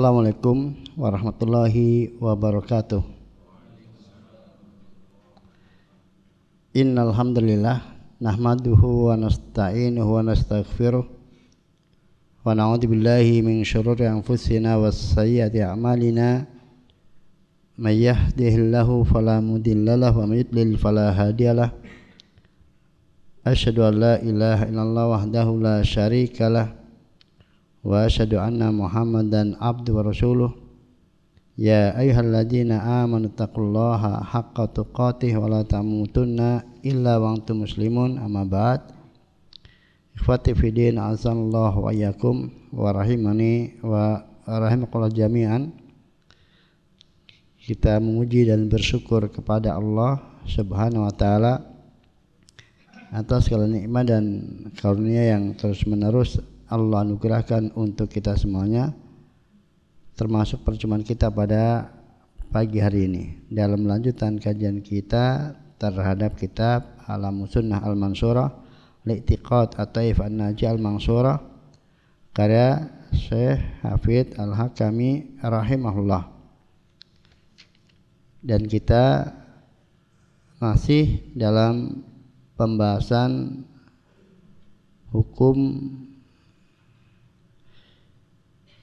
Assalamualaikum warahmatullahi wabarakatuh. Innal hamdalillah nahmaduhu wa nasta'inuhu wa nastaghfiruh wa na'udzu billahi min syururi anfusina was sayyiati a'malina. May yahdihillahu fala mudhillalahu wa may yudlil fala hadiyalah. Asyhadu an la ilaha illallah wahdahu la syarikalah wa asyhadu anna Muhammadan abduhu wa rasuluh. Ya ayyuhalladzina amanu taqullaha haqqa tuqatih wa la tamutunna illa wa antum muslimun. Amma ba'd. Ikhwati fiddin, azanallahu wa iyyakum wa rahimani wa rahimakumullah jami'an. Kita memuji dan bersyukur kepada Allah Subhanahu wa taala atas segala nikmat dan karunia yang terus-menerus Allah anugerahkan untuk kita semuanya, termasuk perjumpaan kita pada pagi hari ini dalam lanjutan kajian kita terhadap kitab A'lamus Sunnah Al-Mansurah Li'tiqad At-Taif An-Naji Al-Mansurah karya Syekh Hafidz Al-Hakami rahimahullah. Dan kita masih dalam pembahasan hukum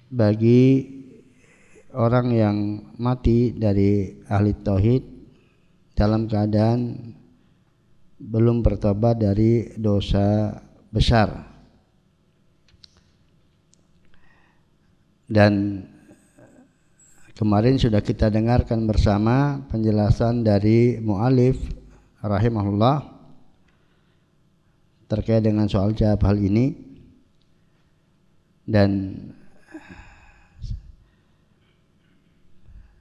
bagi orang yang mati dari ahli tauhid dalam keadaan belum bertobat dari dosa besar. Dan kemarin sudah kita dengarkan bersama penjelasan dari mu'alif rahimahullah terkait dengan soal jawab hal ini. Dan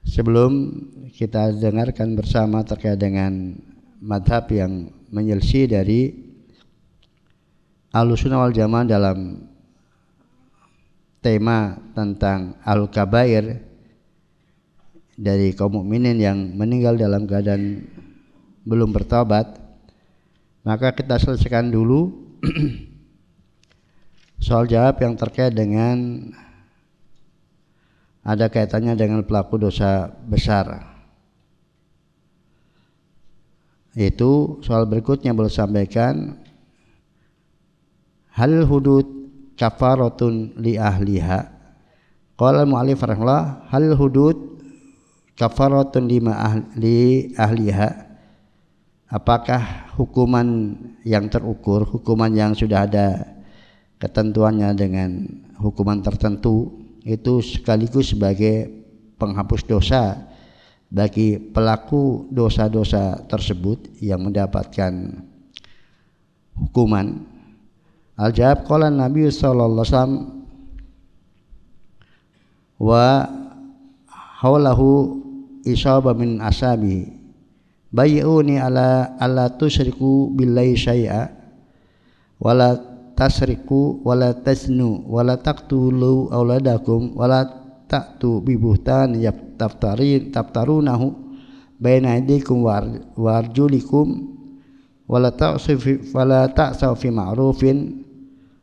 sebelum kita dengarkan bersama terkait dengan madhab yang menyelisih dari Ahlussunnah wal Jamaah dalam tema tentang al-kabair dari kaum mukminin yang meninggal dalam keadaan belum bertobat, maka kita selesaikan dulu soal jawab yang terkait dengan ada kaitannya dengan pelaku dosa besar. Itu soal berikutnya boleh sampaikan, hal hudud kafaratun li ahliha. Qala al-mu'allif rahimahullah, hal hudud kafaratun li ahliha. Apakah hukuman yang terukur, hukuman yang sudah ada ketentuannya dengan hukuman tertentu itu sekaligus sebagai penghapus dosa bagi pelaku dosa-dosa tersebut yang mendapatkan hukuman? Al-jawab, qala Nabi sallallahu alaihi wasallam wa haulahu isaba min ashabi bayyuni ala tusyriku billahi syai'a wala tasriku wala tasnu wala taqtulu auladakum wala ta'tu bi buhtan taftarunahu baina aydikum wa arjulikum wala ta'saw fi ma'rufin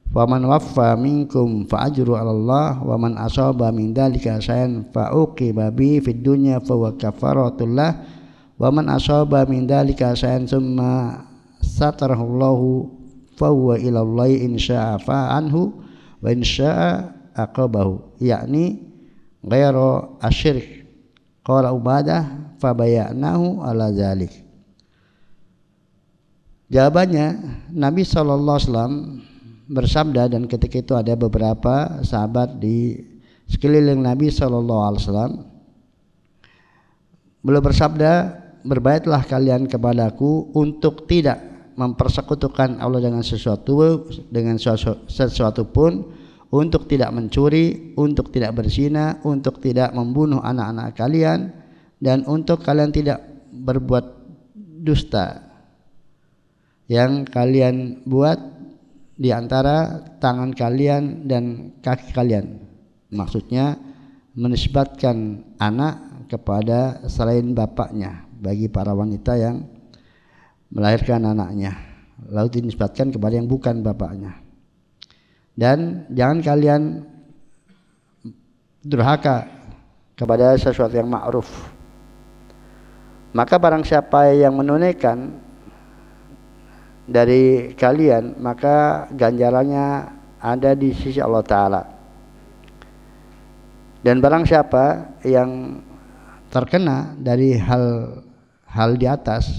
faman waffa minkum fa ajru 'ala Allah wa man asaba min dzalika shay'an fa uqiba bi fid dunya fa huwa kafaratul lah wa man asaba min dzalika shay'an summa satarahu Allahu fa huwa ila Allah in syaa'a fa'anhu wa in syaa'a aqabahu, yakni ghairu asyirk. Qala Ubadah fa bayanahu ala dzalik. Jawabannya, Nabi sallallahu alaihi wasallam bersabda, dan ketika itu ada beberapa sahabat di sekeliling Nabi sallallahu alaihi wasallam. Beliau bersabda, berbaiklah kalian kepadaku untuk tidak mempersekutukan Allah dengan sesuatu pun, untuk tidak mencuri, untuk tidak berzina, untuk tidak membunuh anak-anak kalian, dan untuk kalian tidak berbuat dusta yang kalian buat di antara tangan kalian dan kaki kalian. Maksudnya menisbatkan anak kepada selain bapaknya bagi para wanita yang melahirkan anaknya, lalu dinisbatkan kepada yang bukan bapaknya. Dan jangan kalian durhaka kepada sesuatu yang ma'ruf. Maka barang siapa yang menunaikan dari kalian, maka ganjarannya ada di sisi Allah Ta'ala. Dan barang siapa yang terkena dari hal di atas,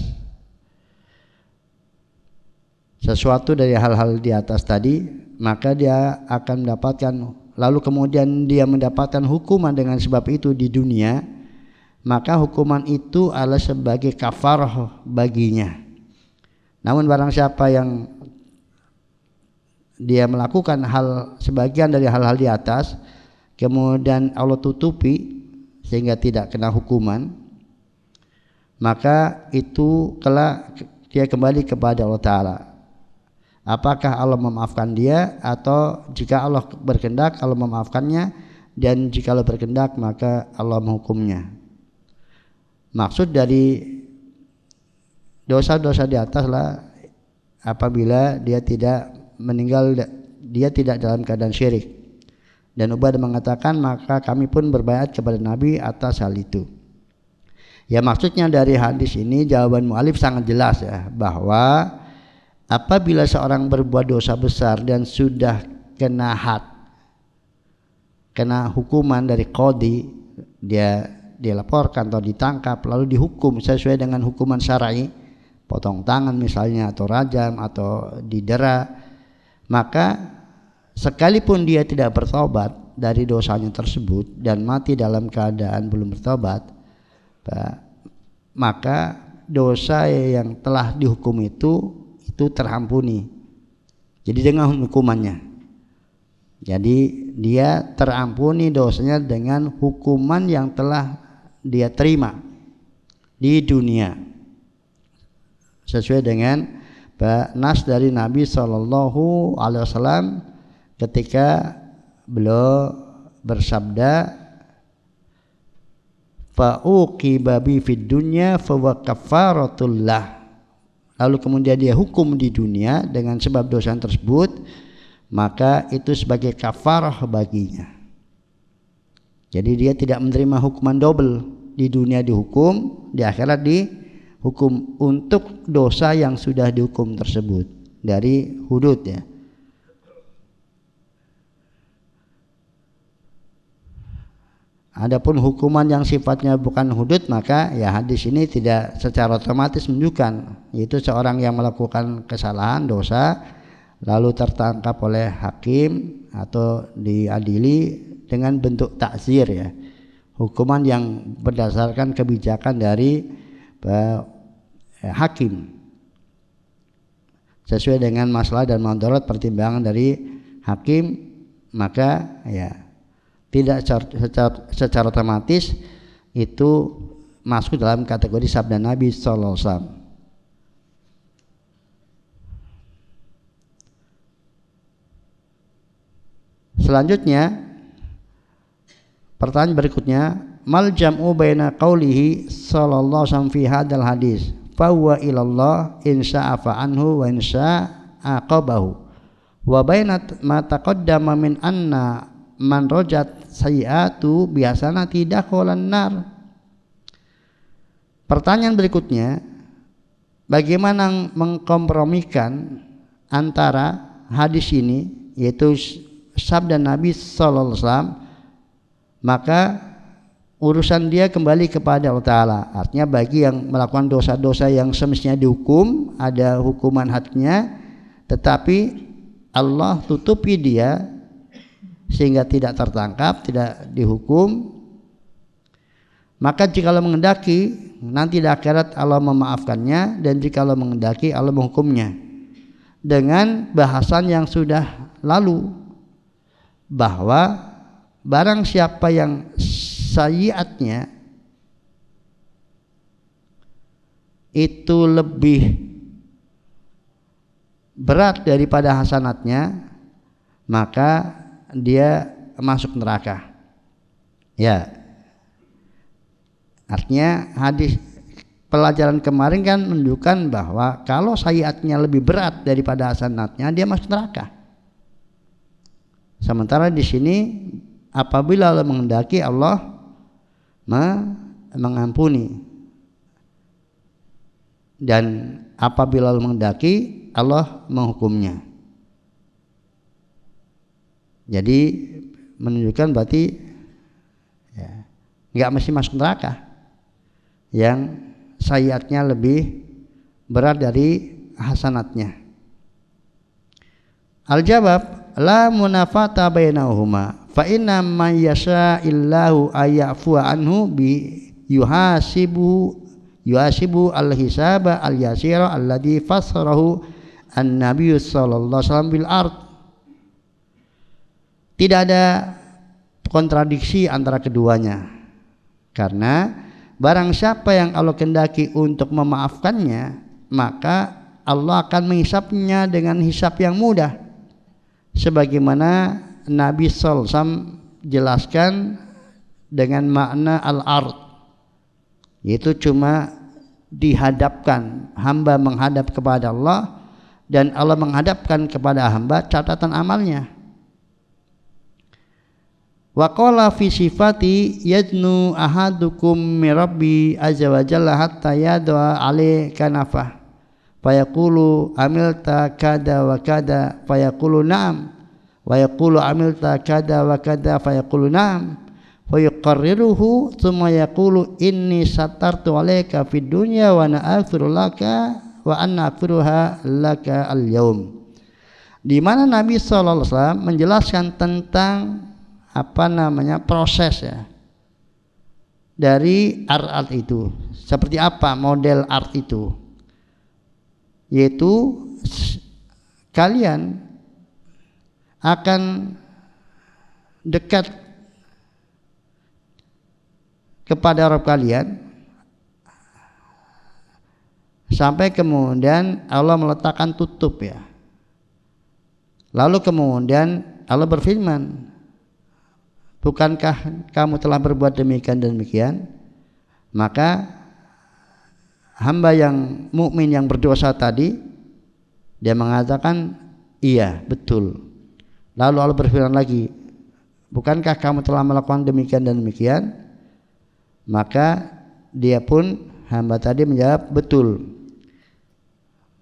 sesuatu dari hal-hal di atas tadi, maka dia akan mendapatkan, lalu kemudian dia mendapatkan hukuman dengan sebab itu di dunia, maka hukuman itu adalah sebagai kafarah baginya. Namun barang siapa yang dia melakukan sebagian dari hal-hal di atas, kemudian Allah tutupi sehingga tidak kena hukuman, maka itu kelak dia kembali kepada Allah Ta'ala. Apakah Allah memaafkan dia, atau jika Allah berkehendak Allah memaafkannya, dan jika Allah berkehendak maka Allah menghukumnya. Maksud dari dosa-dosa di atas lah apabila dia tidak meninggal, dia tidak dalam keadaan syirik. Dan Ubadah mengatakan, maka kami pun berbaiat kepada Nabi atas hal itu. Ya, maksudnya dari hadis ini jawaban mu'alif sangat jelas ya, bahwa apabila seorang berbuat dosa besar dan sudah kena hukuman dari qadhi, dia dilaporkan atau ditangkap lalu dihukum sesuai dengan hukuman syar'i, potong tangan misalnya, atau rajam, atau didera, maka sekalipun dia tidak bertobat dari dosanya tersebut dan mati dalam keadaan belum bertobat, maka dosa yang telah dihukum itu terampuni. Jadi dengan hukumannya, jadi dia terampuni dosanya dengan hukuman yang telah dia terima di dunia, sesuai dengan nas dari Nabi SAW ketika beliau bersabda, fa'uqiba bi fid dunya fa wa kafaratullah, lalu kemudian dia hukum di dunia dengan sebab dosa tersebut, maka itu sebagai kafarah baginya. Jadi dia tidak menerima hukuman double, di dunia dihukum, di akhirat dihukum untuk dosa yang sudah dihukum tersebut dari hudud ya. Adapun hukuman yang sifatnya bukan hudud, maka ya hadis ini tidak secara otomatis menunjukkan, yaitu seorang yang melakukan kesalahan dosa lalu tertangkap oleh hakim atau diadili dengan bentuk takzir ya, hukuman yang berdasarkan kebijakan dari hakim sesuai dengan masalah dan madarat pertimbangan dari hakim, maka ya tidak secara otomatis itu masuk dalam kategori sabda Nabi sallallahu alaihi wasallam. Selanjutnya, pertanyaan berikutnya, mal jam'u baina qaulihi sallallahu alaihi wasallam fi hadzal hadis fa huwa ilallah in sya'afa anhu wa in sya'a aqabahu wa baina ma taqaddama min anna man rajat sayiatu biasana tidak kholan nar. Pertanyaan berikutnya, bagaimana mengkompromikan antara hadis ini, yaitu sabda Nabi sallallahu alaihi wasallam, maka urusan dia kembali kepada Allah Ta'ala. Artinya bagi yang melakukan dosa-dosa yang semestinya dihukum, ada hukuman hadnya, tetapi Allah tutupi dia sehingga tidak tertangkap, tidak dihukum. Maka jika Allah mengendaki, nanti di akhirat Allah memaafkannya, dan jika Allah mengendaki Allah menghukumnya. Dengan bahasan yang sudah lalu, bahwa barang siapa yang sayiatnya itu lebih berat daripada hasanatnya, maka dia masuk neraka. Ya, artinya hadis pelajaran kemarin kan menunjukkan bahwa kalau sayiatnya lebih berat daripada hasanatnya, dia masuk neraka. Sementara di sini apabila Allah menghendaki, Allah mengampuni, dan apabila Allah menghendaki, Allah menghukumnya. Jadi menunjukkan berarti ya, nggak mesti masuk neraka yang sayyiatnya lebih berat dari hasanatnya. Al-jawab la munafata bainahuma fa inna man yasha illahu ayafu anhu bi yuhasibu al-hisaba al-yasira alladhi fassarahu an-nabiy sallallahu alaihi wasallam bil ard. Tidak ada kontradiksi antara keduanya, karena barang siapa yang Allah kehendaki untuk memaafkannya, maka Allah akan menghisapnya dengan hisap yang mudah, sebagaimana Nabi sallallahu alaihi wasallam jelaskan dengan makna al-ard, yaitu cuma dihadapkan, hamba menghadap kepada Allah dan Allah menghadapkan kepada hamba catatan amalnya. Wa qala fi sifati yadnu ahadukum min rabbi azza wa jalla hatta yadwa alaihi kanafah fayaqulu amilta kada wa kada fayaqulu na'am wa yaqulu amilta kada wa kada fayaqulu na'am wa yuqarriruhu thumma yaqulu inni satartu alayka fid dunya wa na'afiru laka wa anna afiruha laka al-yaum. Di mana Nabi sallallahu alaihi wasallam menjelaskan tentang proses ya dari art itu, seperti apa model art itu, yaitu kalian akan dekat kepada Rabb kalian sampai kemudian Allah meletakkan tutup ya, lalu kemudian Allah berfirman, bukankah kamu telah berbuat demikian dan demikian? Maka hamba yang mukmin yang berdosa tadi, dia mengatakan iya betul. Lalu Allah berfirman lagi, bukankah kamu telah melakukan demikian dan demikian? Maka dia pun, hamba tadi menjawab betul.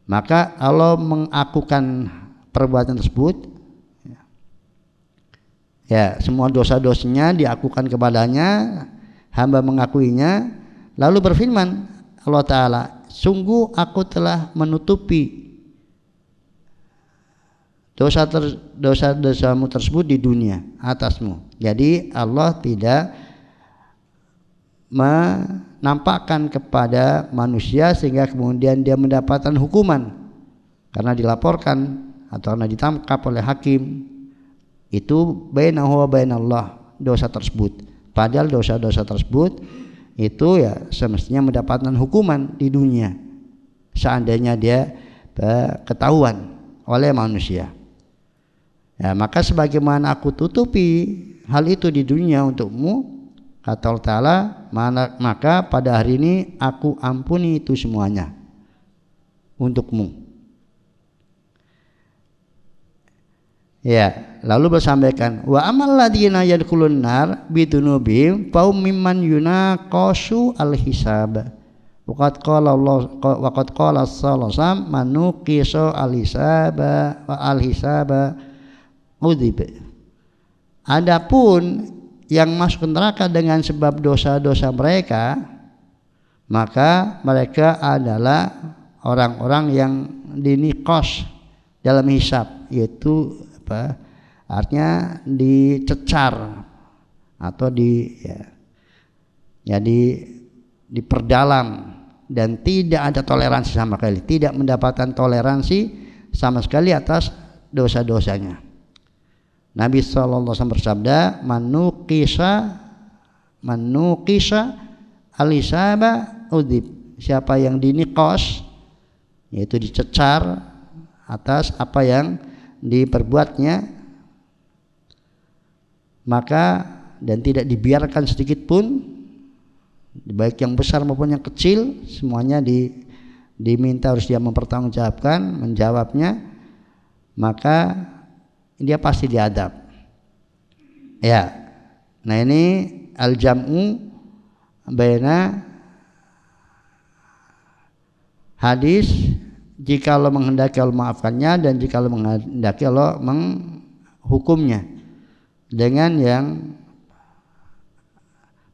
Maka Allah mengakukan perbuatan tersebut. Ya, semua dosa-dosanya diakukan kepadanya, hamba mengakuinya, lalu berfirman Allah Ta'ala, sungguh aku telah menutupi dosa-dosamu tersebut di dunia atasmu. Jadi Allah tidak menampakkan kepada manusia sehingga kemudian dia mendapatkan hukuman karena dilaporkan atau karena ditangkap oleh hakim. Itu bainahu wa bainallah, dosa tersebut. Padahal dosa-dosa tersebut itu ya semestinya mendapatkan hukuman di dunia seandainya dia ketahuan oleh manusia. Ya, maka sebagaimana aku tutupi hal itu di dunia untukmu, kata Allah Ta'ala, maka pada hari ini aku ampuni itu semuanya untukmu. Ya, lalu bersampaikan wa amal ladzina yadkhulun nar bidunubihim fa mimman yunaqashu al-hisab. Waqad qala Allah waqad qala sallallahu alaihi wasallam manuqisu al-hisaba wa al-hisaba udhib. Adapun yang masuk neraka dengan sebab dosa-dosa mereka, maka mereka adalah orang-orang yang diniqas dalam hisab, yaitu artinya dicecar atau diperdalam dan tidak ada toleransi sama sekali, tidak mendapatkan toleransi sama sekali atas dosa-dosanya. Nabi sallallahu alaihi wasallam bersabda, manuqisa alisaba udhib. Siapa yang diniqas, yaitu dicecar atas apa yang diperbuatnya, maka dan tidak dibiarkan sedikit pun, baik yang besar maupun yang kecil, semuanya diminta harus dia mempertanggungjawabkan, menjawabnya, maka dia pasti diadab. Ya, Nah ini al-jam'u baina hadis jika Allah menghendaki Allah maafkannya, dan jika Allah menghendaki Allah menghukumnya, dengan yang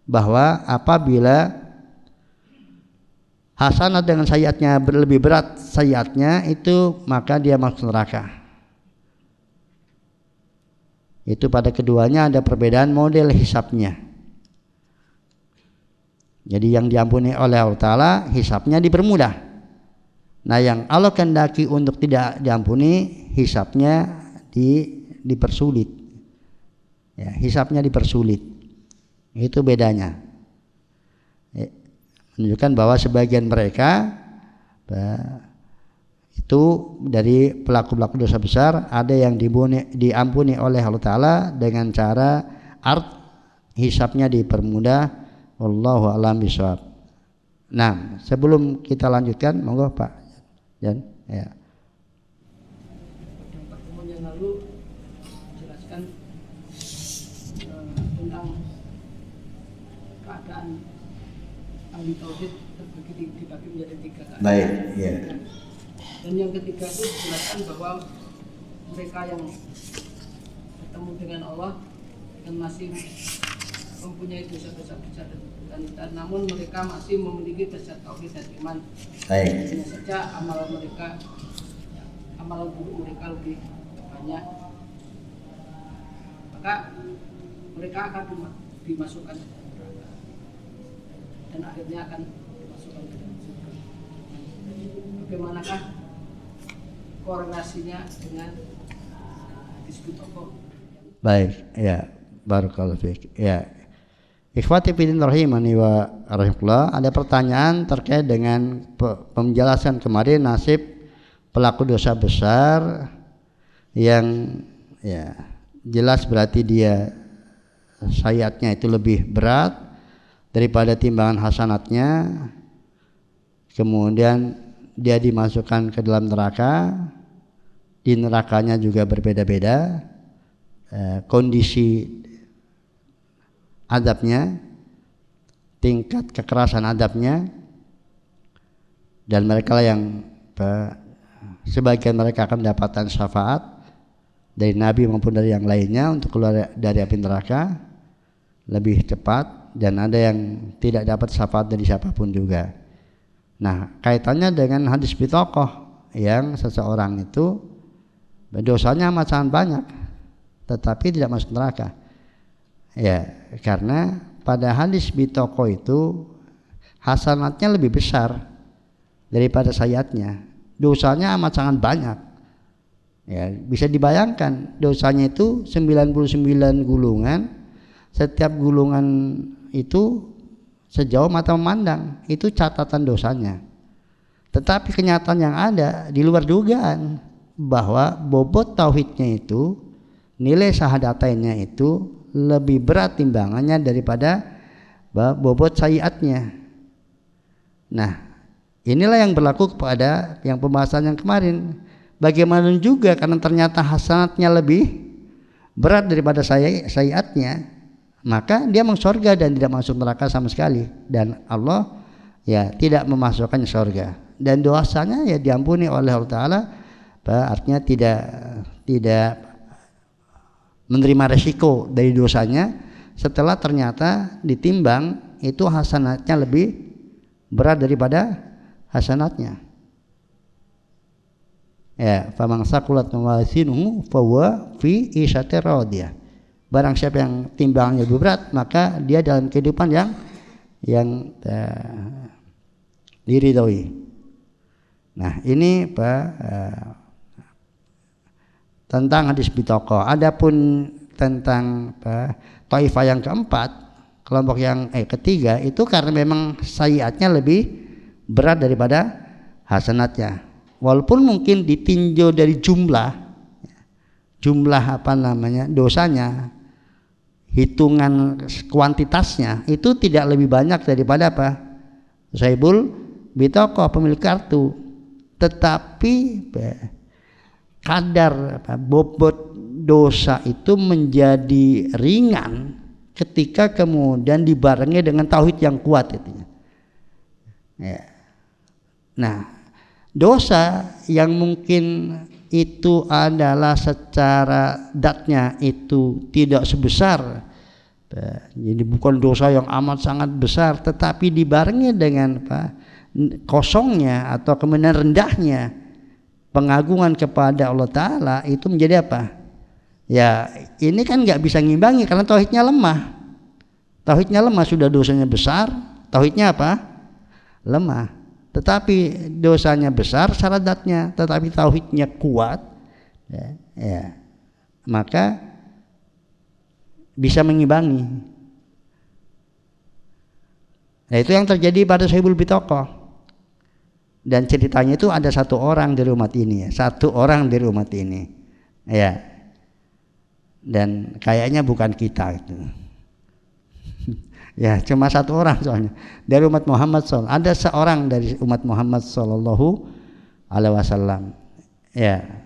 bahwa apabila hasanat dengan sayyiatnya lebih berat sayyiatnya itu, maka dia masuk neraka. Itu pada keduanya ada perbedaan model hisabnya. Jadi yang diampuni oleh Allah Ta'ala hisabnya dipermudah. Nah yang Allah kehendaki untuk tidak diampuni hisabnya dipersulit. Ya, hisabnya dipersulit. Itu bedanya. Menunjukkan bahwa sebagian mereka itu dari pelaku-pelaku dosa besar ada yang diampuni oleh Allah Ta'ala dengan cara hisabnya dipermudah. Wallahu a'lam bishawab. Nah sebelum kita lanjutkan, monggo Pak Jan. Ya. Pertemuan yang lalu menjelaskan tentang keadaan ahli tauhid dibagi menjadi 3 keadaan. Baik, ya. Dan yang ketiga itu dijelaskan bahwa mereka yang bertemu dengan Allah dan masih mempunyai dosa-dosa besar dan namun mereka masih memiliki dasar tauhid dan iman. Baik. Hanya saja amalan buruk mereka lebih banyak. Maka mereka akan dimasukkan neraka dan akhirnya akan dimasukkan ke dalam surga. Bagaimanakah korelasinya dengan hadis Bitokoh? Baik, ya, barakallahu fiik. Ya. Ikhwati fillah rahimani wa rahimakumullah, ada pertanyaan terkait dengan penjelasan kemarin nasib pelaku dosa besar yang ya jelas berarti dia sayyiatnya itu lebih berat daripada timbangan hasanatnya, kemudian dia dimasukkan ke dalam neraka. Di nerakanya juga berbeda-beda kondisi adabnya, tingkat kekerasan adabnya, dan mereka lah yang sebagian mereka akan mendapatkan syafaat dari Nabi maupun dari yang lainnya untuk keluar dari api neraka lebih cepat, dan ada yang tidak dapat syafaat dari siapapun juga. Nah kaitannya dengan hadis Bitokoh yang seseorang itu dosanya amat sangat banyak tetapi tidak masuk neraka. Ya, karena pada hadis Bitokoh itu hasanatnya lebih besar daripada sayyiatnya. Dosanya amat sangat banyak. Ya, bisa dibayangkan dosanya itu 99 gulungan. Setiap gulungan itu sejauh mata memandang, itu catatan dosanya. Tetapi kenyataan yang ada di luar dugaan bahwa bobot tauhidnya itu, nilai syahadatannya itu lebih berat timbangannya daripada bobot sayyiatnya. Nah, inilah yang berlaku kepada yang pembahasan yang kemarin. Bagaimana juga karena ternyata hasanatnya lebih berat daripada sayyiatnya, maka dia masuk surga dan tidak masuk neraka sama sekali, dan Allah ya tidak memasukkan surga, dan dosanya ya diampuni oleh Allah Ta'ala. Artinya tidak menerima resiko dari dosanya setelah ternyata ditimbang itu hasanatnya lebih berat daripada hasanatnya. Ya, faman saqulat mawazinuhu fahuwa fi isyatir radiyah. Barang siapa yang timbangnya lebih berat, maka dia dalam kehidupan yang diridhoi. Nah, ini tentang hadis Bitokoh. Adapun tentang Taifah yang keempat, kelompok yang ketiga, itu karena memang sayyiatnya lebih berat daripada hasanatnya. Walaupun mungkin ditinjau dari jumlah dosanya, hitungan kuantitasnya itu tidak lebih banyak daripada Sahibul Bitokoh, pemilik kartu. Tetapi kadar bobot dosa itu menjadi ringan ketika kemudian dibarengi dengan tauhid yang kuat itu. Ya. Nah, dosa yang mungkin itu adalah secara datnya itu tidak sebesar, jadi bukan dosa yang amat sangat besar, tetapi dibarengi dengan kosongnya atau kemudian rendahnya pengagungan kepada Allah Ta'ala, itu menjadi apa? Ya ini kan nggak bisa ngimbangi karena tauhidnya lemah. Tauhidnya lemah, sudah dosanya besar, tauhidnya apa? Lemah. Tetapi dosanya besar syaratnya, tetapi tauhidnya kuat, ya, maka bisa mengimbangi. Nah, itu yang terjadi pada Sahibul Bitokoh. Dan ceritanya itu ada satu orang dari umat ini, ya. Dan kayaknya bukan kita gitu. Ya, cuma satu orang soalnya dari umat Muhammad SAW. Ada seorang dari umat Muhammad Sallallahu Alaihi Wasallam. Ya,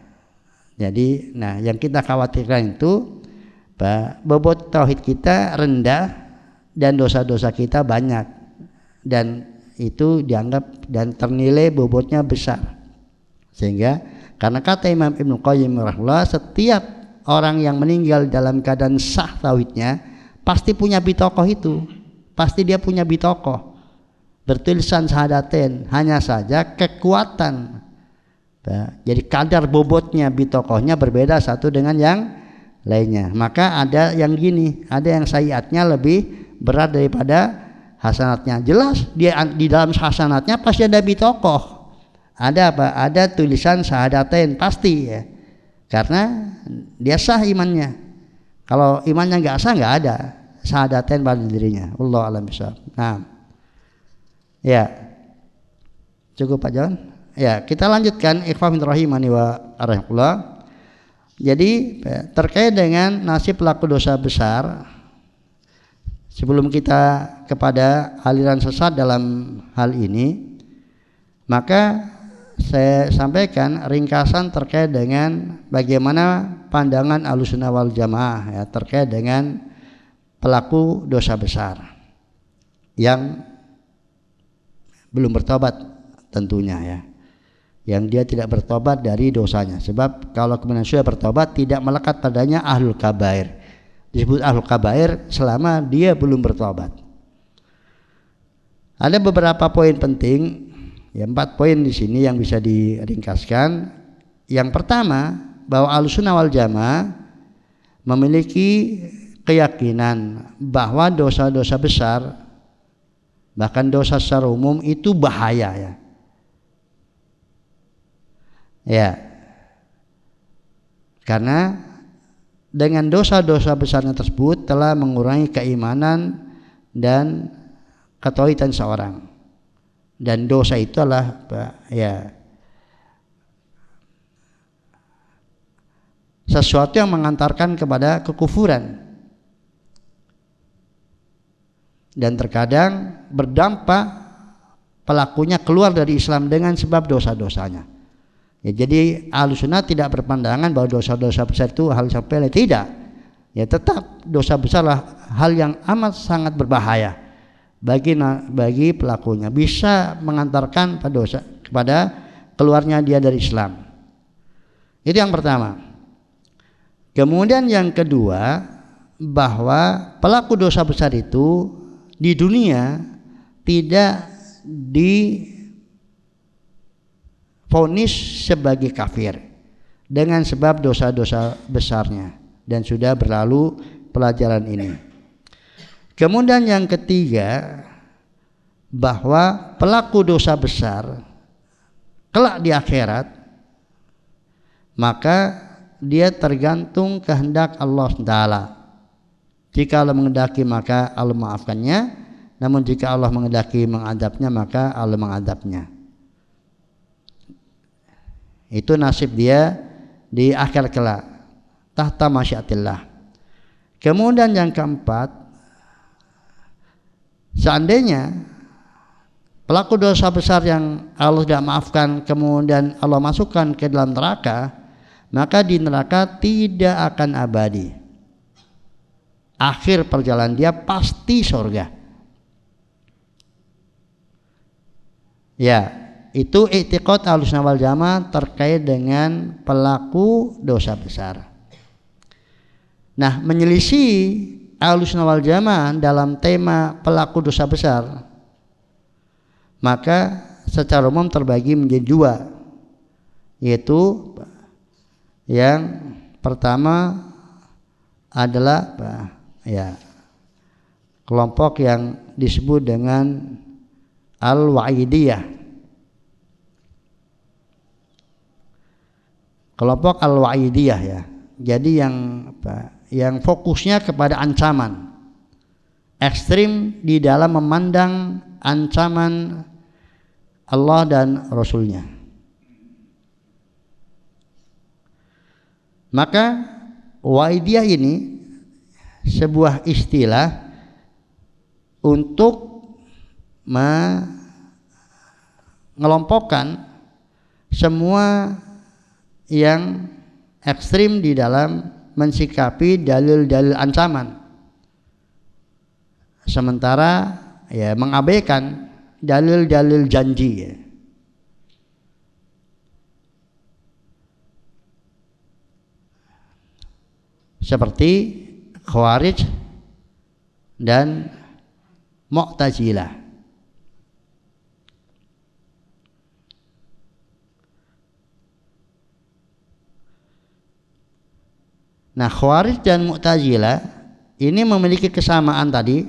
jadi, nah yang kita khawatirkan itu bobot tauhid kita rendah dan dosa-dosa kita banyak, dan itu dianggap dan ternilai bobotnya besar. Sehingga karena kata Imam Ibnu Qayyim rahimahullah, setiap orang yang meninggal dalam keadaan sah tauhidnya pasti punya bitokoh itu, pasti dia punya bitokoh bertulisan syahadatain, hanya saja kekuatan, jadi kadar bobotnya bitokohnya berbeda satu dengan yang lainnya. Maka ada yang gini, ada yang sayyiatnya lebih berat daripada hasanatnya. Jelas dia di dalam hasanatnya pasti ada bitokoh, ada apa? Ada tulisan syahadatain pasti ya, karena dia sah imannya. Kalau imannya nggak sah, nggak ada syahadatain pada dirinya. Wallahu a'lam bishawab. Nah, ya cukup Pak John. Ya, kita lanjutkan ikhwan rahimani wa rahimakumullah. Jadi terkait dengan nasib pelaku dosa besar, sebelum kita kepada aliran sesat dalam hal ini, maka saya sampaikan ringkasan terkait dengan bagaimana pandangan Ahlussunnah wal Jamaah ya, terkait dengan pelaku dosa besar yang belum bertobat tentunya ya, yang dia tidak bertobat dari dosanya. Sebab kalau kemudian sudah bertobat, tidak melekat padanya ahlul kabair. Disebut ahlul kabair selama dia belum bertobat. Ada beberapa poin penting, ya 4 poin di sini yang bisa diringkaskan. Yang pertama, bahwa Ahlussunnah wal Jamaah memiliki keyakinan bahwa dosa-dosa besar, bahkan dosa secara umum itu bahaya ya. Ya, karena dengan dosa-dosa besarnya tersebut telah mengurangi keimanan dan ketauhidan seorang. Dan dosa itu adalah ya sesuatu yang mengantarkan kepada kekufuran, dan terkadang berdampak pelakunya keluar dari Islam dengan sebab dosa-dosanya. Ya, jadi Ahlussunnah tidak berpandangan bahwa dosa-dosa besar itu hal sepele, tidak. Ya, tetap dosa besarlah hal yang amat sangat berbahaya bagi pelakunya, bisa mengantarkan pada dosa, kepada keluarnya dia dari Islam. Itu yang pertama. Kemudian yang kedua, bahwa pelaku dosa besar itu di dunia tidak divonis sebagai kafir dengan sebab dosa-dosa besarnya, dan sudah berlalu pelajaran ini. Kemudian yang ketiga, bahwa pelaku dosa besar kelak di akhirat, maka dia tergantung kehendak Allah Ta'ala. Jika Allah menghendaki maka Allah maafkannya, namun jika Allah menghendaki mengadabnya maka Allah mengadabnya. Itu nasib dia di akhir kelak, tahta masyiatillah. Kemudian yang keempat, seandainya pelaku dosa besar yang Allah tidak maafkan kemudian Allah masukkan ke dalam neraka, maka di neraka tidak akan abadi. akhir perjalanan dia pasti surga. Ya, itu i'tiqad Ahlussunnah wal Jamaah terkait dengan pelaku dosa besar. Nah, menyelisih Ahlussunnah wal Jamaah dalam tema pelaku dosa besar, maka secara umum terbagi menjadi dua, yaitu yang pertama adalah ya kelompok yang disebut dengan Al-Wa'idiyah. Kelompok Al-Wa'idiyah ya. Jadi yang fokusnya kepada ancaman, ekstrim di dalam memandang ancaman Allah dan Rasulnya. Maka Wa'idiyah ini sebuah istilah untuk mengelompokkan semua yang ekstrim di dalam mensikapi dalil-dalil ancaman, sementara ya mengabaikan dalil-dalil janji ya. Seperti Khawarij dan Mu'tazilah. Nah, Khawarij dan Mu'tazilah ini memiliki kesamaan tadi,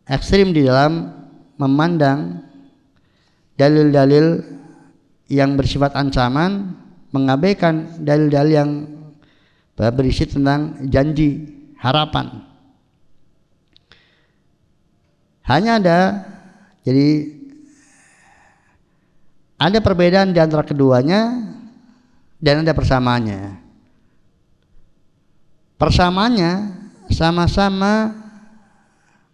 ekstrim di dalam memandang dalil-dalil yang bersifat ancaman, mengabaikan dalil-dalil yang berisi tentang janji, harapan. Hanya ada perbedaan di antara keduanya dan ada persamaannya. Persamaannya sama-sama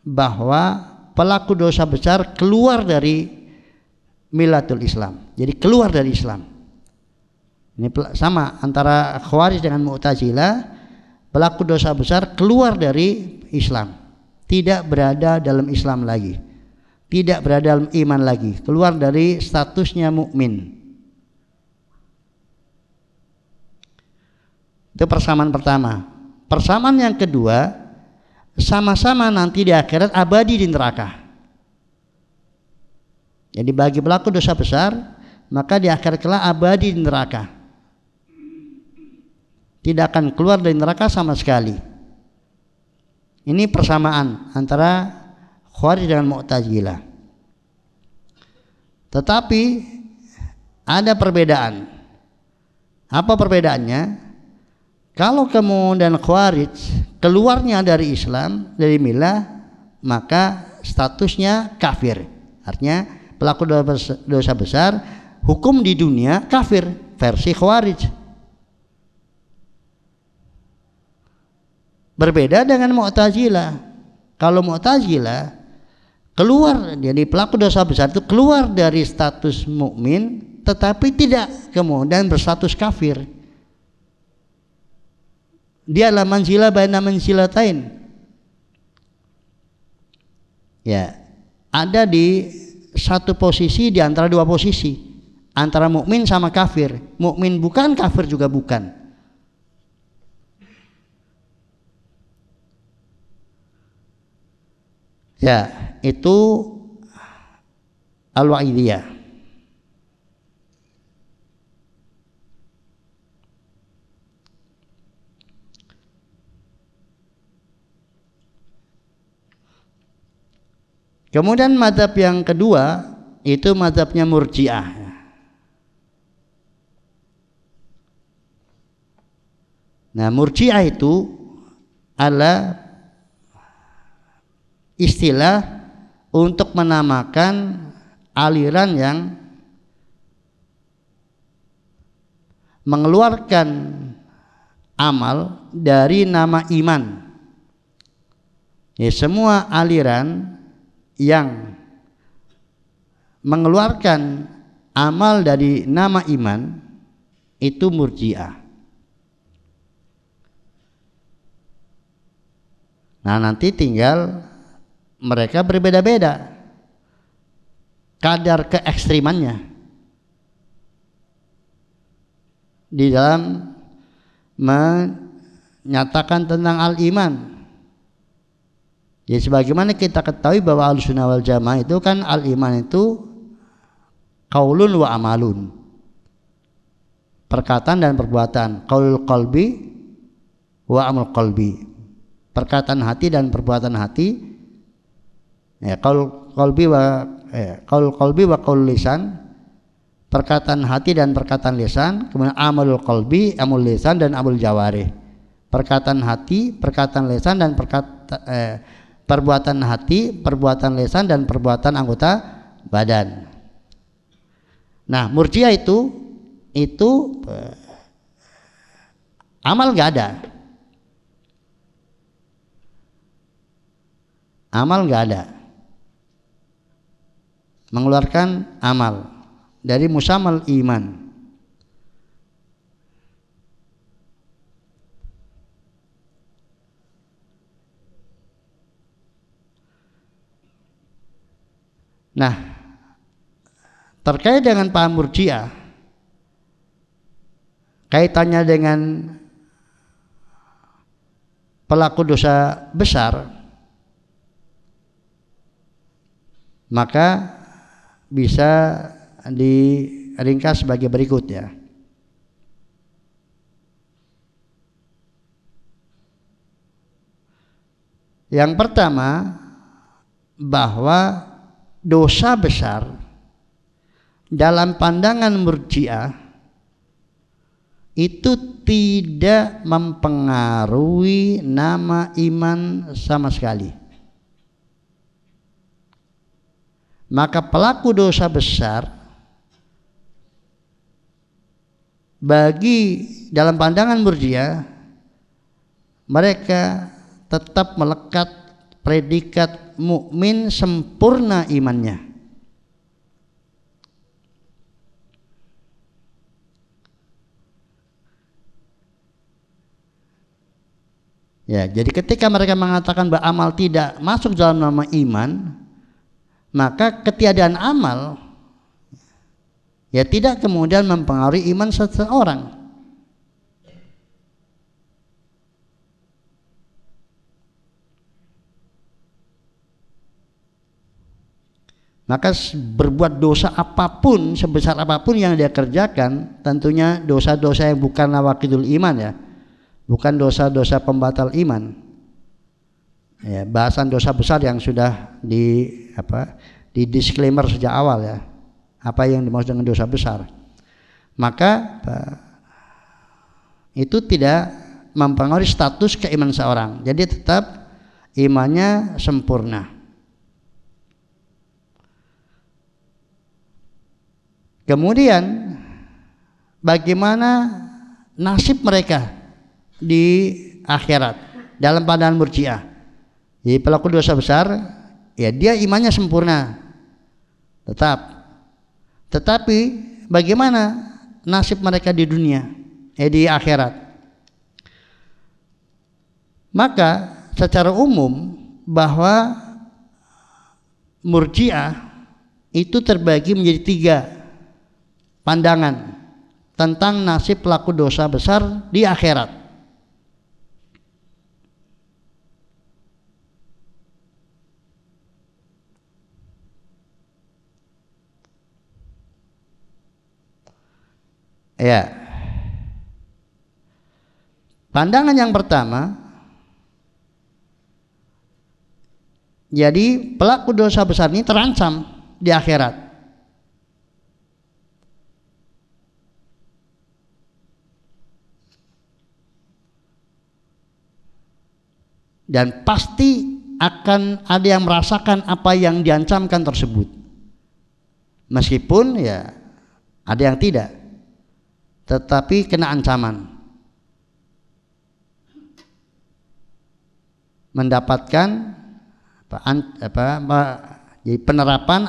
bahwa pelaku dosa besar keluar dari millatul Islam. Jadi keluar dari Islam. Ini sama antara Khawarij dengan Mu'tazilah, pelaku dosa besar keluar dari Islam, tidak berada dalam Islam lagi, tidak berada dalam iman lagi, keluar dari statusnya mukmin. Itu persamaan pertama. Persamaan yang kedua, sama-sama nanti di akhirat abadi di neraka. Jadi bagi pelaku dosa besar, maka di akhirat kelak abadi di neraka, tidak akan keluar dari neraka sama sekali. Ini persamaan antara Khawarij dengan Mu'tazilah. Tetapi ada perbedaan. Apa perbedaannya? Kalau kemudian Khawarij keluarnya dari Islam, dari millah, maka statusnya kafir. Artinya pelaku dosa besar, hukum di dunia kafir versi Khawarij. Berbeda dengan Mu'tazilah. Kalau Mu'tazilah keluar, jadi pelaku dosa besar itu keluar dari status mukmin, tetapi tidak kemudian berstatus kafir. Dia adalah manzilah baina manzilatain. Ya, ada di satu posisi di antara dua posisi, antara mukmin sama kafir. Mukmin bukan, kafir juga bukan. Ya, itu Al-Wa'idiyah. Kemudian mazhab yang kedua itu mazhabnya Murji'ah. Nah, Murji'ah itu adalah istilah untuk menamakan aliran yang mengeluarkan amal dari nama iman. Ya, semua aliran yang mengeluarkan amal dari nama iman itu Murji'ah. Nah, nanti tinggal mereka berbeda-beda kadar keekstrimannya di dalam menyatakan tentang al-iman. Ya, sebagaimana kita ketahui bahwa Ahlussunnah wal Jamaah itu kan al-iman itu qaulun wa amalun, perkataan dan perbuatan. Qaulul qalbi wa amal qalbi, perkataan hati dan perbuatan hati. Ya, qaulul qalbi wa qaulul lisan, perkataan hati dan perkataan lisan. Kemudian amalul qalbi, amul lisan dan amul jawarih, perkataan hati, perkataan lisan dan perbuatan hati, perbuatan lisan dan perbuatan anggota badan. Nah, Murji'ah itu amal nggak ada, mengeluarkan amal dari musamal iman. Nah, terkait dengan paham Murji'ah, kaitannya dengan pelaku dosa besar, maka bisa diringkas sebagai berikut ya. Yang pertama, bahwa dosa besar dalam pandangan Murji'ah itu tidak mempengaruhi nama iman sama sekali. Maka pelaku dosa besar bagi dalam pandangan Murji'ah, mereka tetap melekat predikat mukmin sempurna imannya. Ya, jadi ketika mereka mengatakan bahwa amal tidak masuk dalam nama iman, maka ketiadaan amal ya tidak kemudian mempengaruhi iman seseorang. Maka berbuat dosa apapun, sebesar apapun yang dia kerjakan, tentunya dosa-dosa yang bukan nawaqidul iman ya, bukan dosa-dosa pembatal iman. Ya, bahasan dosa besar yang sudah di disclaimer sejak awal ya, apa yang dimaksud dengan dosa besar. Maka itu tidak mempengaruhi status keimanan seorang. Jadi tetap imannya sempurna. Kemudian bagaimana nasib mereka di akhirat dalam pandangan Murji'ah? Jadi pelaku dosa besar ya dia imannya sempurna tetapi bagaimana nasib mereka di dunia, di akhirat? Maka secara umum bahwa Murji'ah itu terbagi menjadi 3 pandangan tentang nasib pelaku dosa besar di akhirat. Ya. Pandangan yang pertama, jadi pelaku dosa besar ini terancam di akhirat. Dan pasti akan ada yang merasakan apa yang diancamkan tersebut. Meskipun ya ada yang tidak, tetapi kena ancaman, mendapatkan penerapan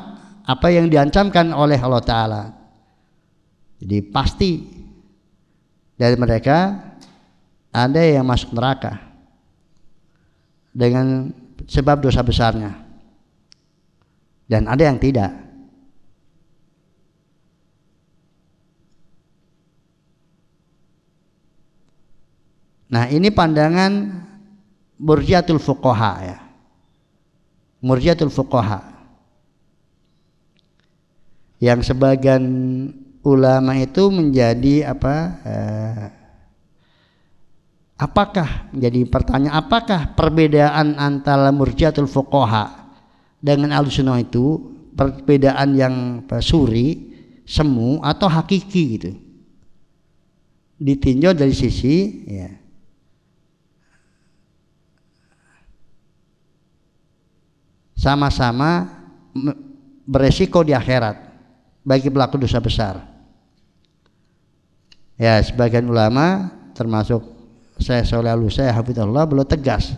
apa yang diancamkan oleh Allah Ta'ala. Jadi pasti dari mereka ada yang masuk neraka. dengan sebab dosa besarnya, dan ada yang tidak. Nah, ini pandangan murjiatul fuqaha ya. Murjiatul fuqaha. Yang sebagian ulama itu menjadi apakah menjadi pertanyaan, apakah perbedaan antara murjiatul fuqaha dengan ahlussunnah itu perbedaan yang suri, semu atau hakiki gitu. Ditinjau dari sisi ya, sama-sama beresiko di akhirat bagi pelaku dosa besar. Ya, sebagian ulama termasuk Syekh Shalih Al-Utsaimin hafizahullah belum tegas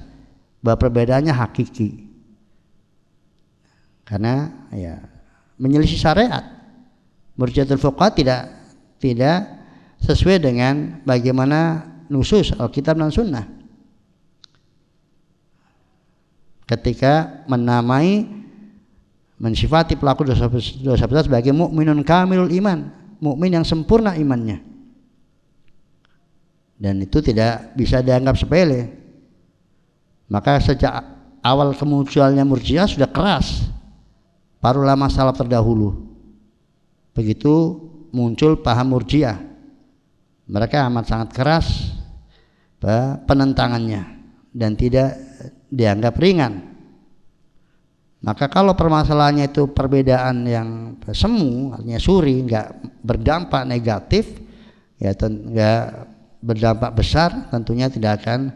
bahwa perbedaannya hakiki. Karena ya menyelisih syariat. Murjiatul fuqaha tidak sesuai dengan bagaimana nusus Alkitab dan Sunnah. Ketika mensifati pelaku dosa besar sebagai mukminun kamilul iman, mukmin yang sempurna imannya, dan itu tidak bisa dianggap sepele. Maka sejak awal kemunculannya Murji'ah sudah keras para ulama salaf terdahulu. Begitu muncul paham Murji'ah, mereka amat sangat keras penentangannya dan tidak dianggap ringan. Maka kalau permasalahannya itu perbedaan yang semu, artinya suri, nggak berdampak negatif, ya nggak berdampak besar, tentunya tidak akan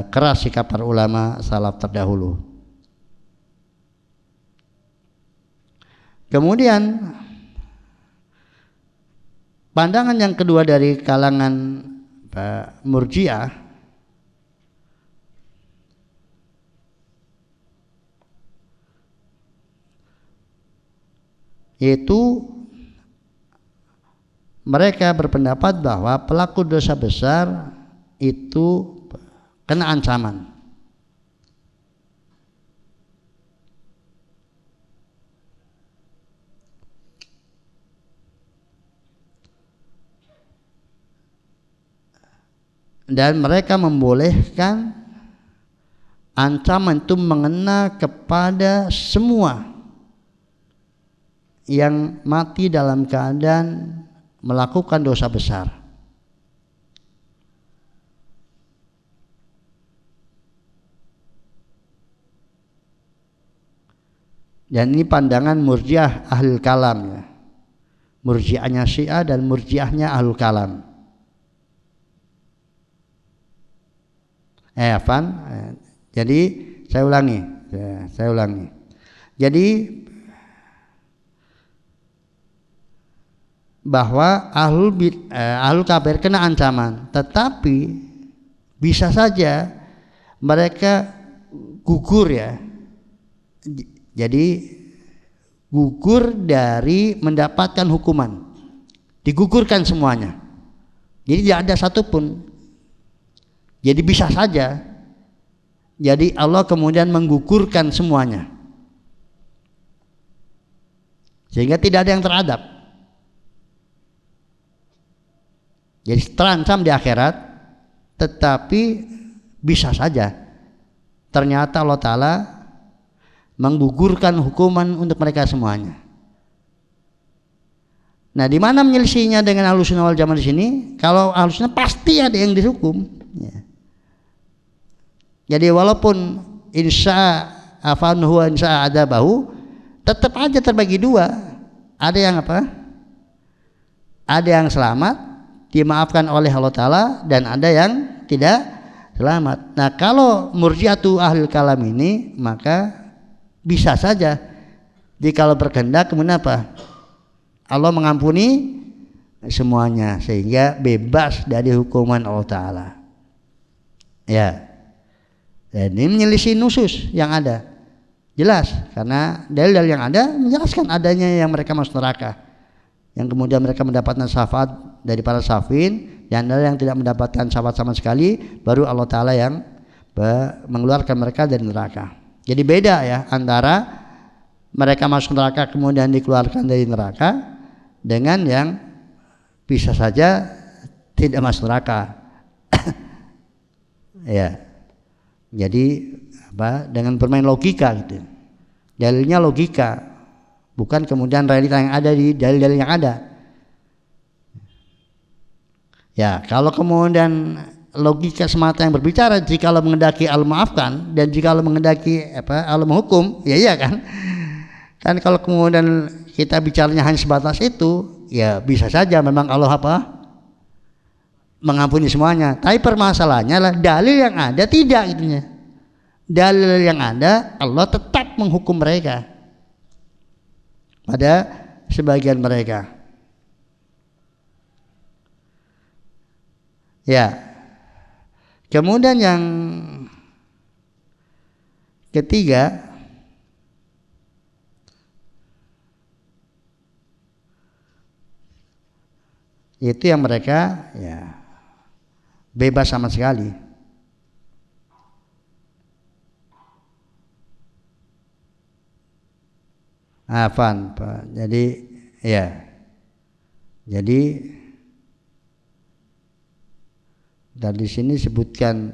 keras sikap para ulama salaf terdahulu. Kemudian pandangan yang kedua dari kalangan Murji'ah yaitu mereka berpendapat bahwa pelaku dosa besar itu kena ancaman. Dan mereka membolehkan ancaman itu mengena kepada semua yang mati dalam keadaan melakukan dosa besar. Dan ini pandangan Murji'ah Ahlul Kalam ya. Murji'ahnya Syiah dan Murji'ahnya Ahlul Kalam. Jadi saya ulangi. Jadi bahwa ahlul kafir kena ancaman, tetapi bisa saja mereka gugur ya. Jadi gugur dari mendapatkan hukuman, digugurkan semuanya. Jadi tidak ada satupun. Jadi bisa saja. Jadi Allah kemudian menggugurkan semuanya, sehingga tidak ada yang teradab. Jadi terancam di akhirat, tetapi bisa saja ternyata Allah Ta'ala menggugurkan hukuman untuk mereka semuanya. Nah, di mana menyelisihinya dengan Ahlussunnah wal Jamaah di sini? Kalau Ahlussunnah pasti ada yang dihukum. Ya. Jadi walaupun insya afanuhu insya adabahu, tetap aja terbagi dua. Ada yang apa? Ada yang selamat, dimaafkan oleh Allah Ta'ala, dan ada yang tidak selamat. Nah, kalau Murji'atu Ahlul Kalam ini, maka bisa saja jika Allah berkehendak kemudian apa? Allah mengampuni semuanya sehingga bebas dari hukuman Allah Ta'ala. Ya. Dan ini menyelisih nusus yang ada. Jelas, karena dalil-dalil yang ada menjelaskan adanya yang mereka masuk neraka, yang kemudian mereka mendapatkan syafaat dari para syafin, dan ada yang tidak mendapatkan syafaat sama sekali, baru Allah Ta'ala yang mengeluarkan mereka dari neraka. Jadi beda ya antara mereka masuk neraka kemudian dikeluarkan dari neraka dengan yang bisa saja tidak masuk neraka. Ya. Jadi dengan bermain logika gitu. Dalilnya logika, bukan kemudian realita yang ada di dalil-dalil yang ada. Ya, kalau kemudian logika semata yang berbicara, jika Allah menghendaki Allah memaafkan dan jika Allah menghendaki Allah menghukum, ya iya kan? Kan kalau kemudian kita bicaranya hanya sebatas itu, ya bisa saja memang Allah mengampuni semuanya. Tapi permasalahannya adalah dalil yang ada tidak gitunya. Dalil yang ada Allah tetap menghukum mereka pada sebagian mereka. Ya. Kemudian yang ketiga, itu yang mereka ya bebas sama sekali. Afan, jadi ya, jadi dari sini sebutkan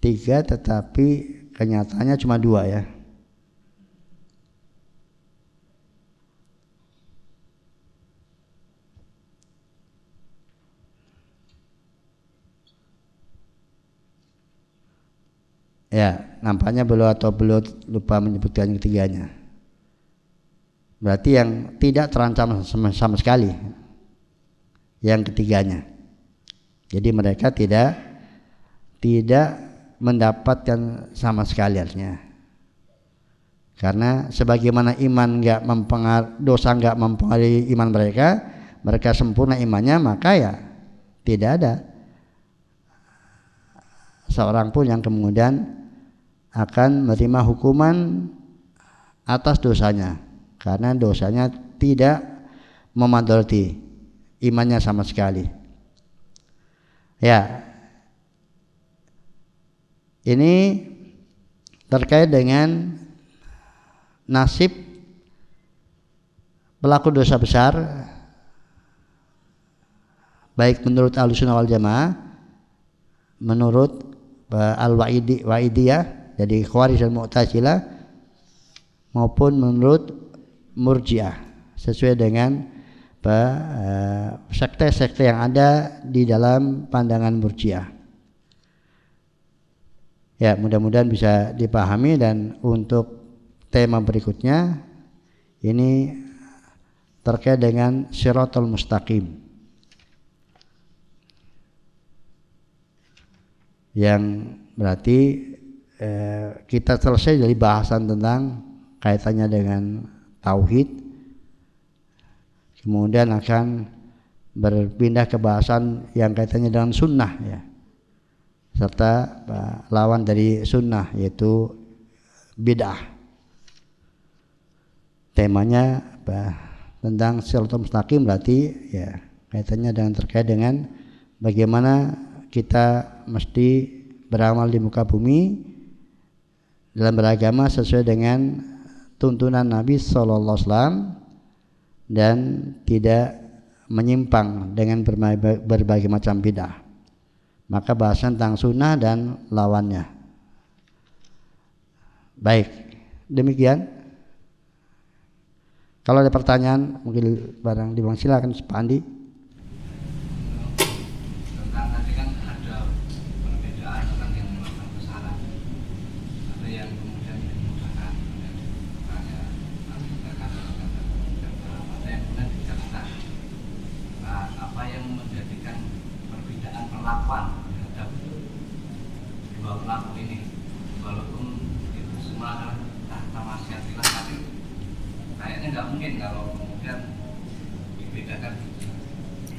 tiga, tetapi kenyataannya cuma dua ya. Ya, nampaknya beliau lupa menyebutkan ketiganya. Berarti yang tidak terancam sama sekali yang ketiganya. Jadi mereka tidak mendapatkan sama sekali artinya. Karena sebagaimana iman dosa enggak mempengaruhi iman mereka sempurna imannya, maka ya tidak ada seorang pun yang kemudian akan menerima hukuman atas dosanya, karena dosanya tidak memadoroti imannya sama sekali. Ya, ini terkait dengan nasib pelaku dosa besar, baik menurut Ahlussunnah wal Jamaah, menurut Al-Wa'idiyah, jadi Khawarij dan Mu'tazilah, maupun menurut Murji'ah, sesuai dengan sekte-sekte yang ada di dalam pandangan Murji'ah. Ya, mudah-mudahan bisa dipahami. Dan untuk tema berikutnya ini terkait dengan Shiratal Mustaqim, yang berarti kita selesai dari bahasan tentang kaitannya dengan tauhid, kemudian akan berpindah ke bahasan yang kaitannya dengan sunnah ya, serta lawan dari sunnah yaitu bid'ah. Temanya tentang Shiratal Mustaqim, berarti ya kaitannya dengan terkait dengan bagaimana kita mesti beramal di muka bumi dalam beragama sesuai dengan tuntunan Nabi SAW dan tidak menyimpang dengan berbagai macam bid'ah. Maka bahasan tentang sunnah dan lawannya. Baik, demikian. Kalau ada pertanyaan mungkin barang silakan Pak Andi.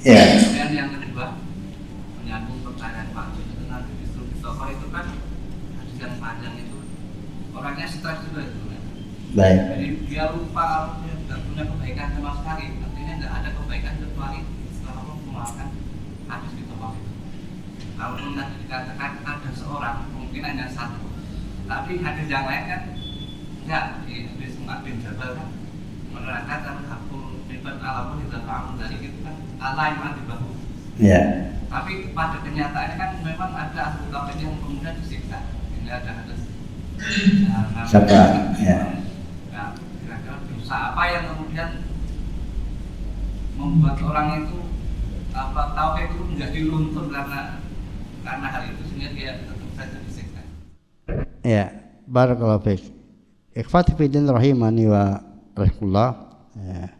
Ya. Kemudian yang kedua, menyambung pertanyaan Pak Jun itu nanti di toko itu kan hadis yang panjang itu orangnya stres juga itu. Baik. Jadi dia lupa, dia tidak punya kebaikan sama sekali. Artinya tidak ada kebaikan kecuali setelah Allah memaafkan hadis di toko itu. Kalau tadi dikatakan ada seorang, mungkin hanya satu, tapi hadis yang lain kan enggak, di hadis Mu'adz bin Jabal kan menerangkan al-hakul bifat alamun idza fa'alu dari itu kan Allah yang dibahu. Ya. Tapi pada kenyataannya kan memang ada ahli tauhid yang kemudian disiksa. Ini ada hadis. Siapa? Ya. Nah, kira-kira dosa apa yang kemudian membuat orang itu tauhid itu menjadi luntur karena hal itu sehingga dia tetap saja disiksa. Ya, barakallahu fiik. Ikhwati fiddin rahimani wa rahimullah. Ya.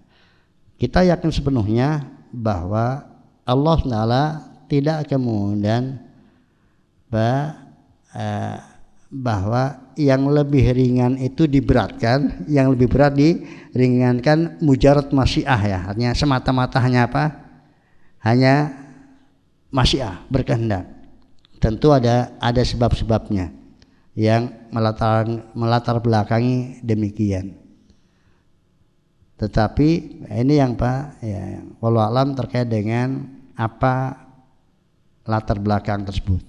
Kita yakin sepenuhnya bahwa Allah SWT tidak kemudian bahwa yang lebih ringan itu diberatkan, yang lebih berat diringankan mujarad masyiah ya. Artinya semata-mata hanya apa? Hanya masyiah, berkehendak. Tentu ada sebab-sebabnya yang melatar belakangi demikian. Tetapi ini yang Pak ya, wallahu alam terkait dengan apa latar belakang tersebut.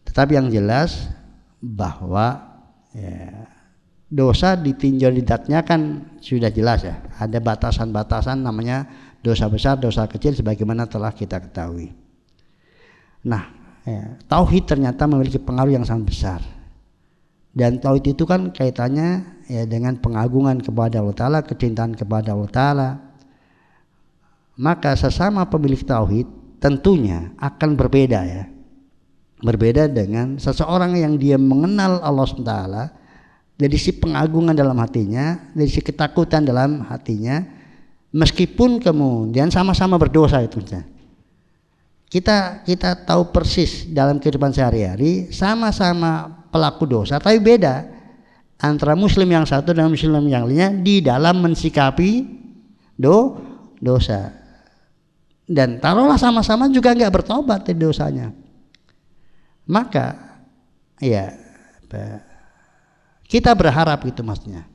Tetapi yang jelas bahwa ya, dosa ditinjau lidatnya kan sudah jelas ya. Ada batasan-batasan namanya dosa besar, dosa kecil sebagaimana telah kita ketahui. Nah, ya, tauhid ternyata memiliki pengaruh yang sangat besar. Dan tauhid itu kan kaitannya ya dengan pengagungan kepada Allah Ta'ala, kecintaan kepada Allah Ta'ala. Maka sesama pemilik tauhid tentunya akan berbeda ya. Berbeda dengan seseorang yang dia mengenal Allah SWT dari si pengagungan dalam hatinya, dari si ketakutan dalam hatinya, meskipun kemudian sama-sama berdosa itu. Kita tahu persis dalam kehidupan sehari-hari sama-sama pelaku dosa, tapi beda antara muslim yang satu dan muslim yang lainnya di dalam mensikapi dosa. Dan taruhlah sama-sama juga nggak bertobat dari dosanya. Maka ya kita berharap itu maksudnya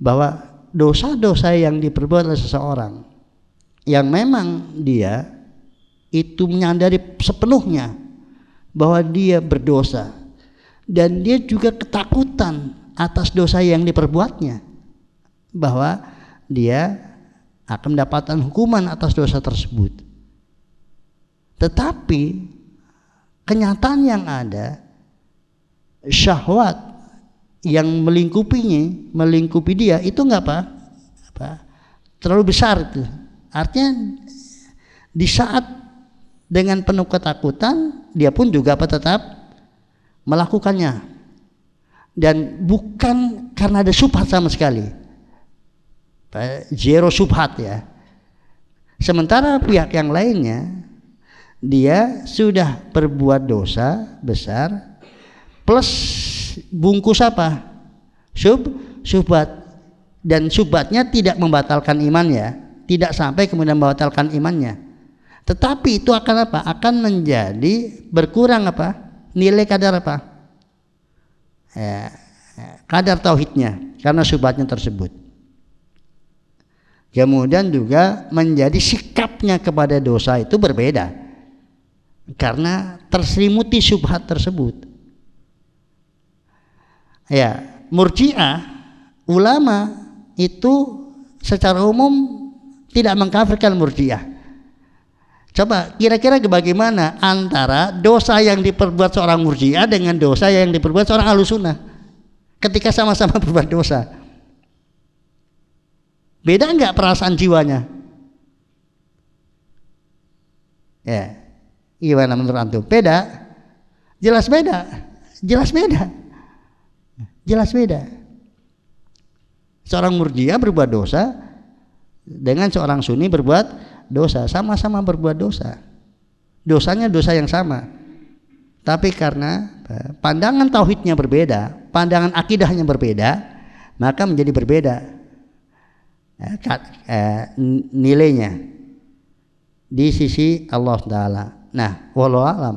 bahwa dosa-dosa yang diperbuat oleh seseorang yang memang dia itu menyadari sepenuhnya bahwa dia berdosa dan dia juga ketakutan atas dosa yang diperbuatnya, bahwa dia akan mendapatkan hukuman atas dosa tersebut. Tetapi kenyataan yang ada, syahwat yang melingkupi dia itu enggak apa terlalu besar itu. Artinya di saat dengan penuh ketakutan dia pun juga tetap melakukannya, dan bukan karena ada syubhat sama sekali, zero syubhat ya. Sementara pihak yang lainnya dia sudah berbuat dosa besar plus bungkus apa? Syubhat, dan syubhatnya tidak membatalkan imannya, tidak sampai kemudian membatalkan imannya. Tetapi itu akan apa? Akan menjadi berkurang apa? Nilai kadar apa? Kadar tauhidnya karena syubhatnya tersebut. Kemudian juga menjadi sikapnya kepada dosa itu berbeda karena terselimuti syubhat tersebut. Ya, Murji'ah ulama itu secara umum tidak mengkafirkan Murji'ah. Coba kira-kira bagaimana antara dosa yang diperbuat seorang Murji'ah dengan dosa yang diperbuat seorang Ahlussunnah ketika sama-sama berbuat dosa? Beda enggak perasaan jiwanya? Ya, gimana menurut antum? Beda? Jelas beda. Jelas beda. Jelas beda. Seorang Murji'ah berbuat dosa dengan seorang Sunni berbuat dosa, sama-sama berbuat dosa. Dosanya dosa yang sama. Tapi karena pandangan tauhidnya berbeda, pandangan akidahnya berbeda, maka menjadi berbeda nilainya di sisi Allah Ta'ala. Nah, wallahu alam,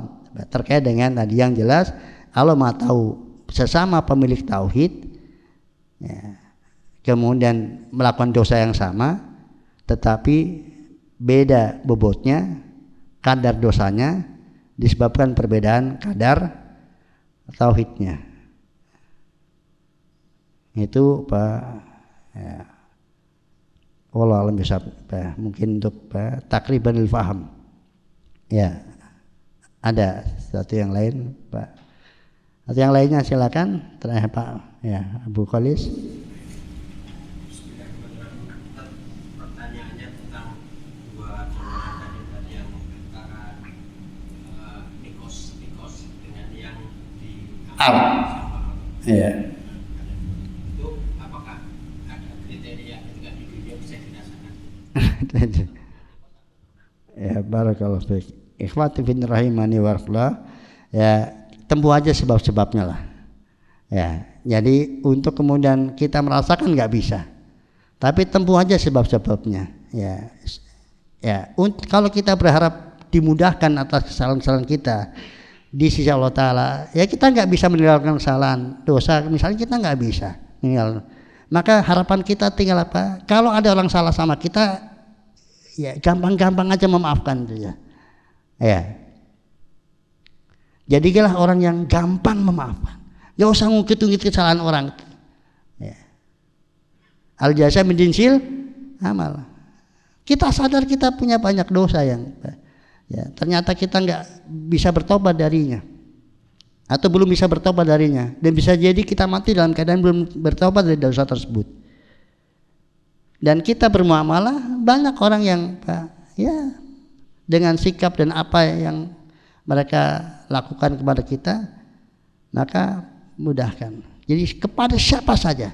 terkait dengan tadi yang jelas Allah Maha tahu sesama pemilik tauhid ya, kemudian melakukan dosa yang sama tetapi beda bobotnya, kadar dosanya disebabkan perbedaan kadar tauhidnya. Itu Pak ya. Wallahu a'lam bishawab. Mungkin untuk takribanil faham. Ya. Ada sesuatu yang lain, Pak. Atau yang lainnya silakan. Terakhir Pak ya, Abu Khalis. Pertanyaannya tentang dua golongan tadi yang antara nikos dengan yang di Arab. Iya. Itu apakah ada kriteria ketika di dunia bisa dirasakan? Ya, barakallahu fiik. Ikhwati fin rahimani warahmatullah. Ya, tempuh aja sebab-sebabnya lah. Ya, jadi untuk kemudian kita merasakan nggak bisa, tapi tempuh aja sebab-sebabnya. Ya, kalau kita berharap dimudahkan atas kesalahan-kesalahan kita di sisi Allah Taala, ya kita nggak bisa meninggalkan kesalahan, dosa. Misalnya kita nggak bisa meninggal, maka harapan kita tinggal apa? Kalau ada orang salah sama kita, ya gampang-gampang aja memaafkan itu ya. Ya. Jadilah orang yang gampang memaafkan. Gak usah ngungkit-ngungkit kesalahan orang. Ya. Al jasa min jinsil amal. Kita sadar kita punya banyak dosa yang ya, ternyata kita nggak bisa bertobat darinya, atau belum bisa bertobat darinya, dan bisa jadi kita mati dalam keadaan belum bertobat dari dosa tersebut. Dan kita bermuamalah banyak orang yang ya dengan sikap dan apa yang mereka lakukan kepada kita, maka mudahkan. Jadi kepada siapa saja,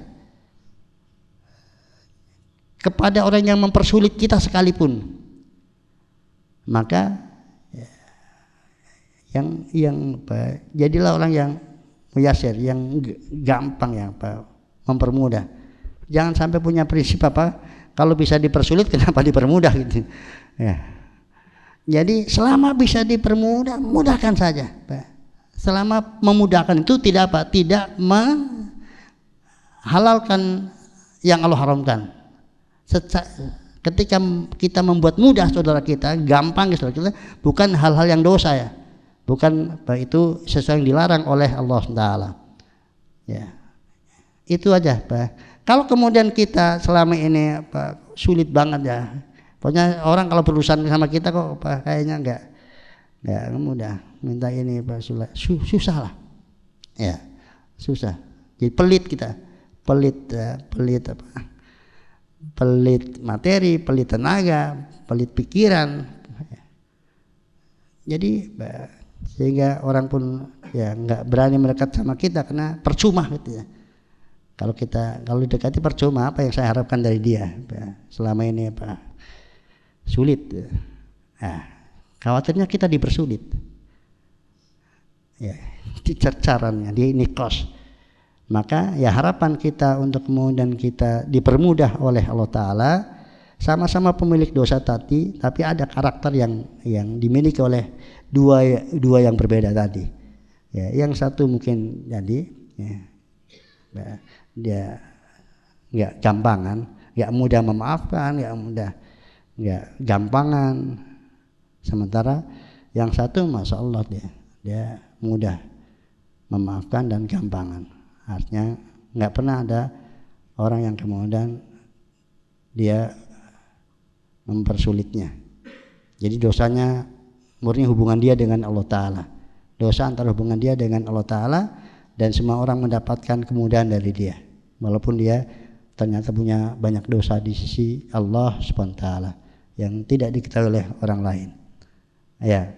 kepada orang yang mempersulit kita sekalipun, maka jadilah orang yang muyasir, yang gampang, yang mempermudah. Jangan sampai punya prinsip kalau bisa dipersulit kenapa dipermudah gitu. Ya. Jadi selama bisa dipermudah, mudahkan saja. Selama memudahkan itu tidak menghalalkan yang Allah haramkan. Ketika kita membuat mudah saudara kita, gampang saudara kita, bukan hal-hal yang dosa ya, bukan itu sesuatu yang dilarang oleh Allah SWT. Ya, itu aja Pak. Kalau kemudian kita selama ini sulit banget ya. Pokoknya orang kalau berurusan sama kita kok kayaknya enggak mudah, minta ini susah lah, ya susah. Jadi pelit kita, pelit materi, pelit tenaga, pelit pikiran. Jadi sehingga orang pun ya enggak berani mendekat sama kita karena percuma gitu ya. Kalau didekati percuma, apa yang saya harapkan dari dia selama ini sulit. Nah, khawatirnya kita dipersulit. Ya, caranya dia nikos. Maka ya harapan kita untuk kemudian kita dipermudah oleh Allah Ta'ala, sama-sama pemilik dosa tadi, tapi ada karakter yang dimiliki oleh dua yang berbeda tadi. Ya, yang satu mungkin jadi dia nggak gampangan, nggak mudah memaafkan, nggak gampangan. Sementara yang satu masya Allah dia mudah memaafkan dan gampangan. Artinya nggak pernah ada orang yang kemudian dia mempersulitnya. Jadi dosanya murni hubungan dia dengan Allah Ta'ala. Dosa antara hubungan dia dengan Allah Ta'ala, dan semua orang mendapatkan kemudahan dari dia, walaupun dia ternyata punya banyak dosa di sisi Allah Subhanahu wa Ta'ala yang tidak diketahui oleh orang lain. Ya.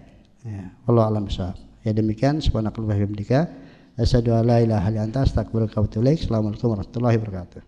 Wallahu a'lam bishawab. Ya demikian, subhanakallahumma wa bihamdika asyhadu an la ilaha illa anta astaghfiruka wa atubu ilaik. Assalamualaikum warahmatullahi wabarakatuh.